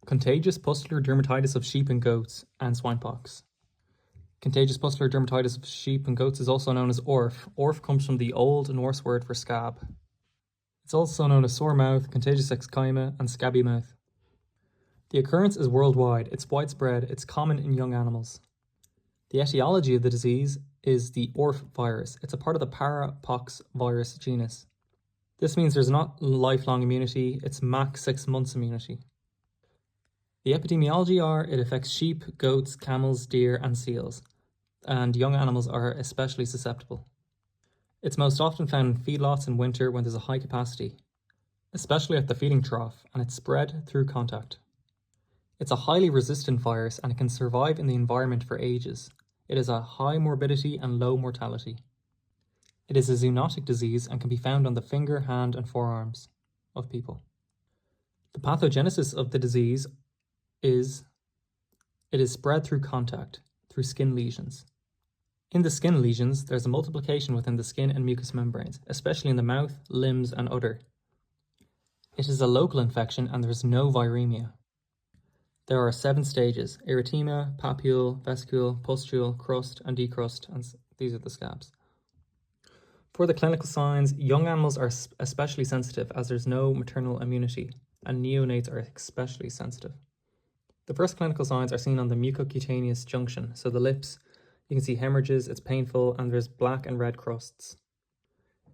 Contagious pustular dermatitis of sheep and goats, and swinepox. Contagious pustular dermatitis of sheep and goats is also known as ORF. ORF comes from the Old Norse word for scab. It's also known as sore mouth, contagious eczema, and scabby mouth. The occurrence is worldwide, it's widespread, it's common in young animals. The etiology of the disease is the ORF virus. It's a part of the parapox virus genus. This means there's not lifelong immunity, it's max 6 months immunity. The epidemiology are it affects sheep, goats, camels, deer, and seals, and young animals are especially susceptible. It's most often found in feedlots in winter when there's a high capacity, especially at the feeding trough, and it's spread through contact. It's a highly resistant virus and it can survive in the environment for ages. It is a high morbidity and low mortality. It is a zoonotic disease and can be found on the finger, hand, and forearms of people. The pathogenesis of the disease is it is spread through contact, through skin lesions. In the skin lesions, there's a multiplication within the skin and mucous membranes, especially in the mouth, limbs, and udder. It is a local infection and there is no viremia. There are 7 stages: erythema, papule, vesicule, pustule, crust, and decrust, and these are the scabs. For the clinical signs, young animals are especially sensitive as there's no maternal immunity, and neonates are especially sensitive. The first clinical signs are seen on the mucocutaneous junction, so the lips, you can see hemorrhages, it's painful, and there's black and red crusts.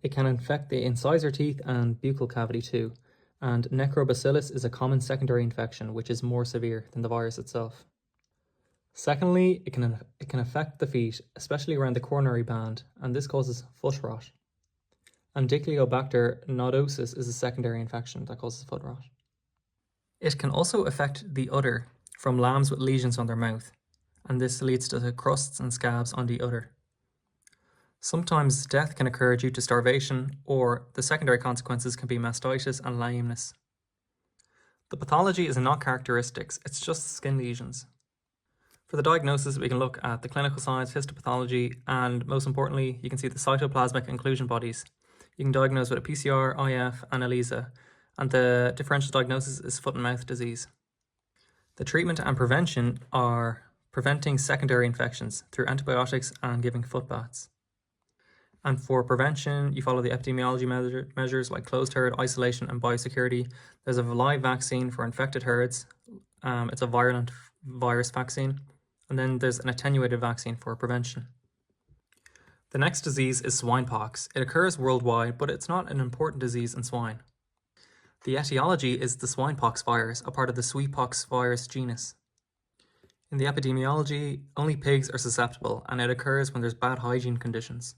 It can infect the incisor teeth and buccal cavity too, and necrobacillus is a common secondary infection which is more severe than the virus itself. Secondly, it can affect the feet, especially around the coronary band, and this causes foot rot. And Dictyobacter nodosus is a secondary infection that causes foot rot. It can also affect the udder from lambs with lesions on their mouth, and this leads to crusts and scabs on the udder. Sometimes death can occur due to starvation, or the secondary consequences can be mastitis and lameness. The pathology is not characteristics, it's just skin lesions. For the diagnosis, we can look at the clinical signs, histopathology, and most importantly, you can see the cytoplasmic inclusion bodies. You can diagnose with a PCR, IF, and ELISA, and the differential diagnosis is foot and mouth disease. The treatment and prevention are preventing secondary infections through antibiotics and giving foot baths. And for prevention, you follow the epidemiology measures like closed herd, isolation, and biosecurity. There's a live vaccine for infected herds. It's a virulent virus vaccine. And then there's an attenuated vaccine for prevention. The next disease is swinepox. It occurs worldwide, but it's not an important disease in swine. The etiology is the swinepox virus, a part of the sweetpox virus genus. In the epidemiology, only pigs are susceptible, and it occurs when there's bad hygiene conditions.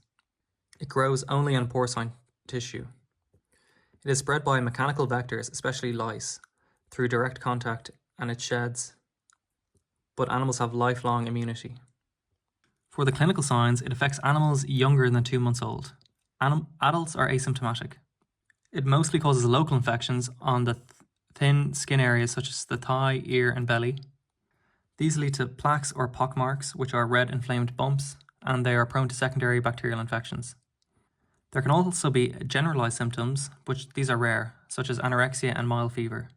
It grows only on porcine tissue. It is spread by mechanical vectors, especially lice, through direct contact, and it sheds, but animals have lifelong immunity. For the clinical signs, it affects animals younger than 2 months old. Adults are asymptomatic. It mostly causes local infections on the thin skin areas such as the thigh, ear, and belly. These lead to plaques or pockmarks, which are red inflamed bumps, and they are prone to secondary bacterial infections. There can also be generalized symptoms, which these are rare, such as anorexia and mild fever.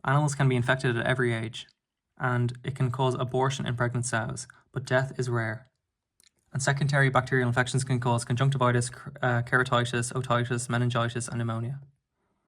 Animals can be infected at every age, and it can cause abortion in pregnant sows, but death is rare. And secondary bacterial infections can cause conjunctivitis, keratitis, otitis, meningitis, and pneumonia.